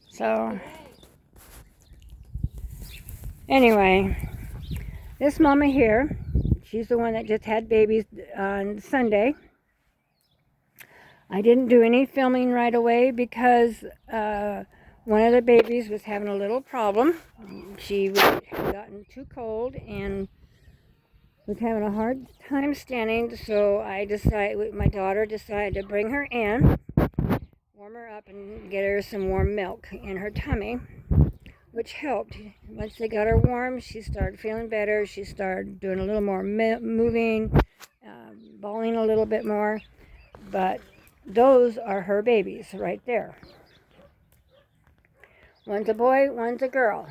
So, anyway, this mama here, she's the one that just had babies on Sunday. I didn't do any filming right away because one of the babies was having a little problem. She had gotten too cold and was having a hard time standing, so my daughter decided to bring her in, warm her up, and get her some warm milk in her tummy, which helped. Once they got her warm, she started feeling better. She started doing a little more moving, bawling a little bit more. But those are her babies right there. One's a boy, one's a girl.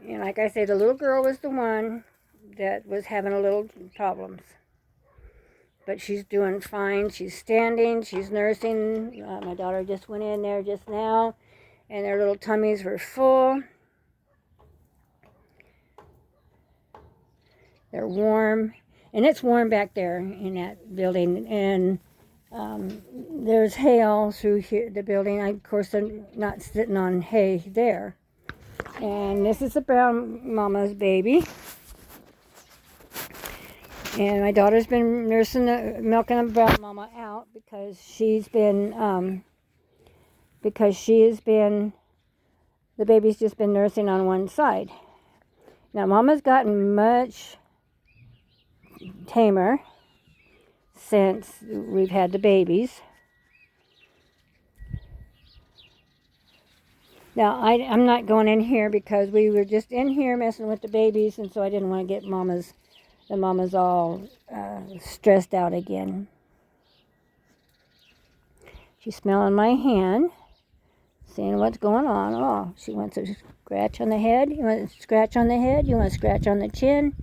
And like I say, the little girl was the one that was having a little problems. But she's doing fine. She's standing. She's nursing. My daughter just went in there just now, and their little tummies were full. They're warm, and it's warm back there in that building. And there's hail through here, the building. Of course, I'm not sitting on hay there. And this is the brown mama's baby. And my daughter's been milking the brown mama out because the baby's just been nursing on one side. Now, mama's gotten much tamer since we've had the babies. Now, I'm not going in here because we were just in here messing with the babies, and so I didn't want to get the mama's all stressed out again. She's smelling my hand, seeing what's going on. Oh, she wants to scratch on the head. You want to scratch on the head? You want to scratch on the chin?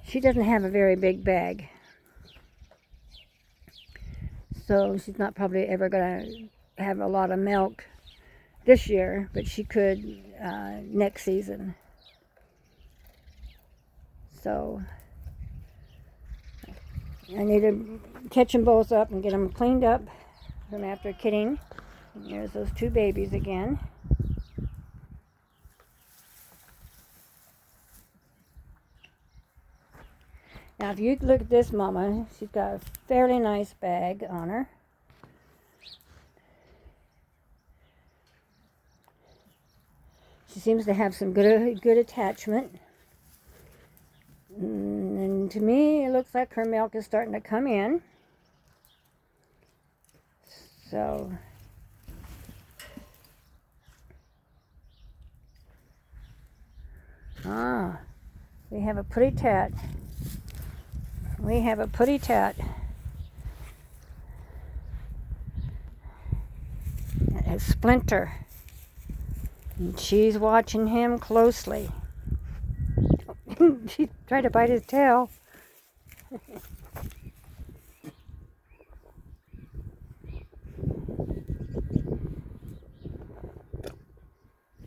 She doesn't have a very big bag. So she's not probably ever going to have a lot of milk this year, but she could next season. So I need to catch them both up and get them cleaned up from after kidding. And there's those two babies again. Now, if you look at this mama, she's got a fairly nice bag on her. She seems to have some good attachment. And to me, it looks like her milk is starting to come in. So, we have a pretty tat. We have a pretty tat. A Splinter. And she's watching him closely. She tried to bite his tail.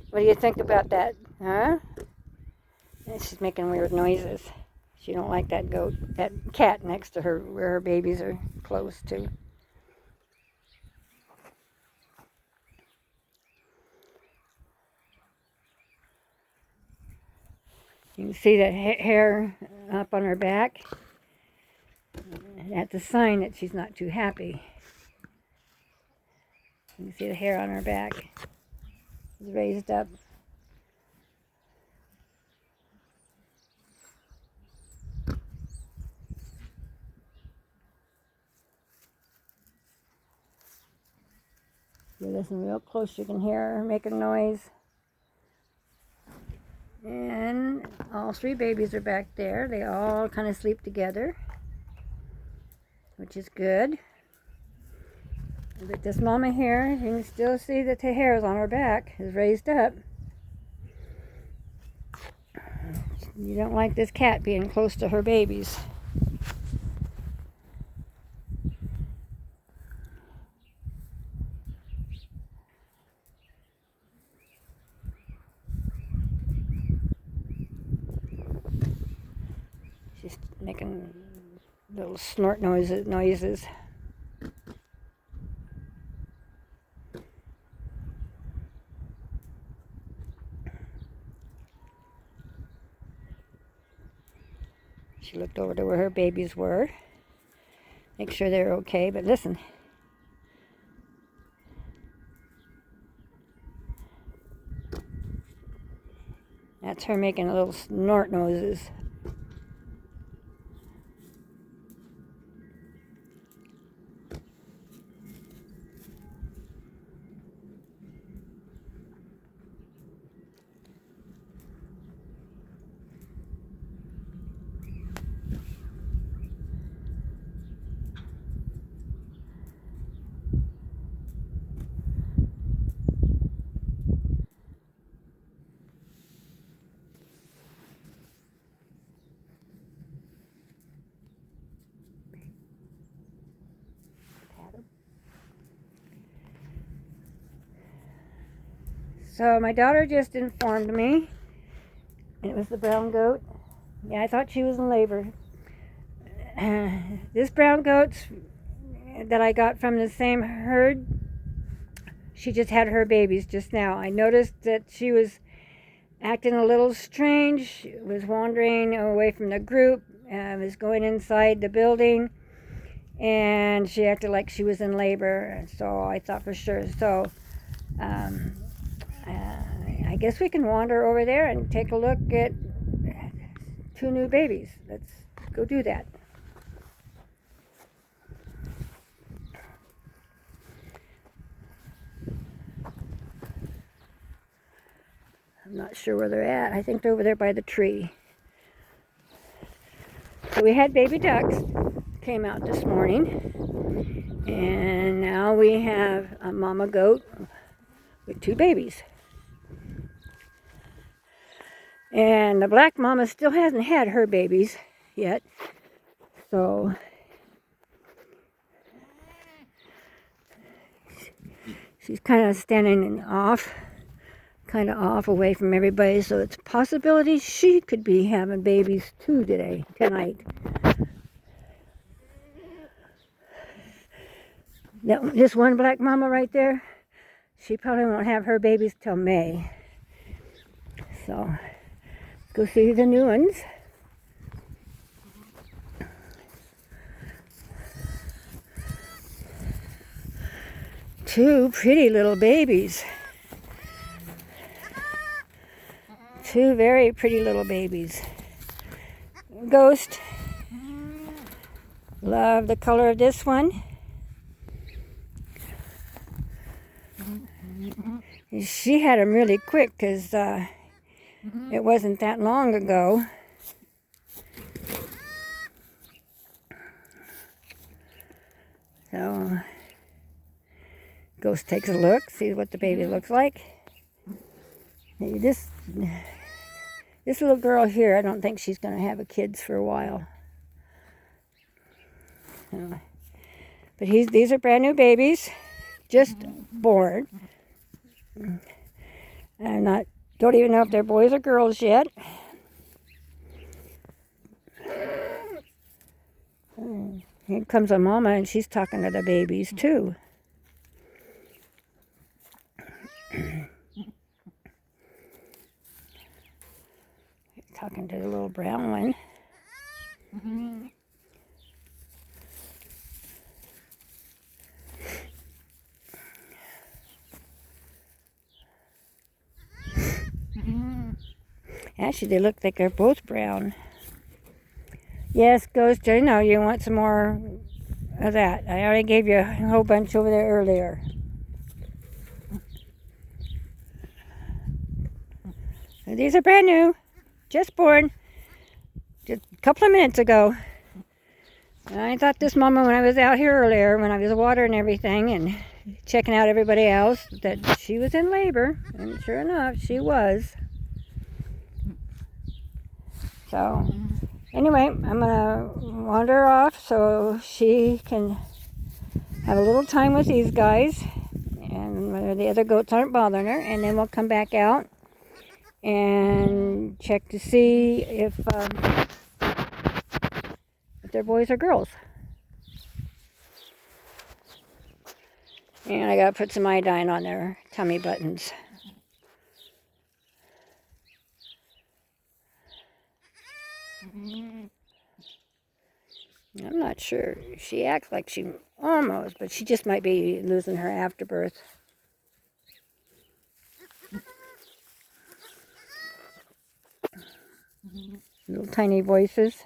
What do you think about that? Huh? She's making weird noises. She don't like that cat next to her where her babies are close to. You can see that hair up on her back. That's a sign that she's not too happy. You can see the hair on her back is raised up. If you listen real close, you can hear her making noise. And all three babies are back there. They all kind of sleep together, which is good. But this mama here, you can still see that the hairs on her back is raised up. You don't like this cat being close to her babies. making little snort noises. She looked over to where her babies were. Make sure they're okay, but listen. That's her making little snort noises. So my daughter just informed me, and it was the brown goat. Yeah, I thought she was in labor. This brown goat that I got from the same herd, she just had her babies just now. I noticed that she was acting a little strange, was wandering away from the group, was going inside the building, and she acted like she was in labor, so I thought for sure. So I guess we can wander over there and take a look at 2 new babies. Let's go do that. I'm not sure where they're at. I think they're over there by the tree. So we had baby ducks, came out this morning, and now we have a mama goat with 2 babies. And the black mama still hasn't had her babies yet, so she's kind of standing off away from everybody, so it's a possibility she could be having babies too tonight. This one black mama right there, she probably won't have her babies till May. So go see the new ones. Two pretty little babies. 2 very pretty little babies. Ghost. Love the color of this one. She had them really quick because it wasn't that long ago. So, Ghost takes a look, sees what the baby looks like. This little girl here, I don't think she's going to have kids for a while. But these are brand new babies, just born. Don't even know if they're boys or girls yet. Here comes a mama, and she's talking to the babies too. Talking to the little brown one. Actually, they look like they're both brown. Yes, Ghost, I know you want some more of that. I already gave you a whole bunch over there earlier. These are brand new. Just born. Just a couple of minutes ago. I thought this mama, when I was out here earlier, when I was watering everything and checking out everybody else, that she was in labor. And sure enough, she was. So, anyway, I'm going to wander off so she can have a little time with these guys. And the other goats aren't bothering her. And then we'll come back out and check to see if they're boys or girls. And I gotta put some iodine on their tummy buttons. I'm not sure. She acts like she almost, but she just might be losing her afterbirth. Little tiny voices.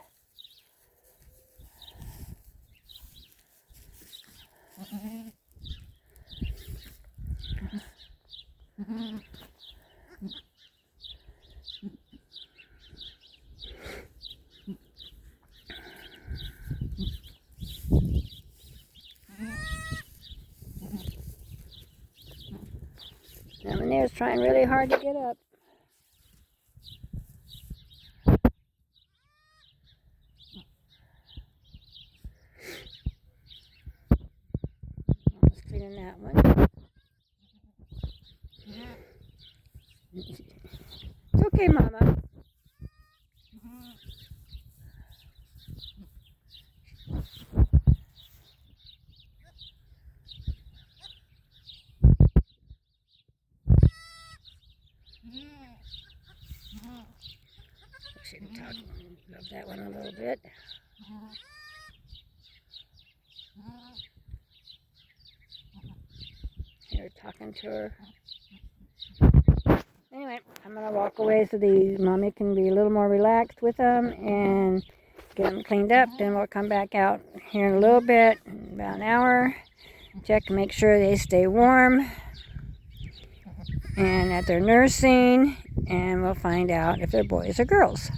Now Manea's trying really hard to get up. Almost cleaning that one. It's okay, Mama. I should rub that one a little bit. Here, talking to her. Anyway, I'm going to walk away so the mommy can be a little more relaxed with them and get them cleaned up. Then we'll come back out here in a little bit, about an hour. Check to make sure they stay warm and that they're nursing, and we'll find out if they're boys or girls.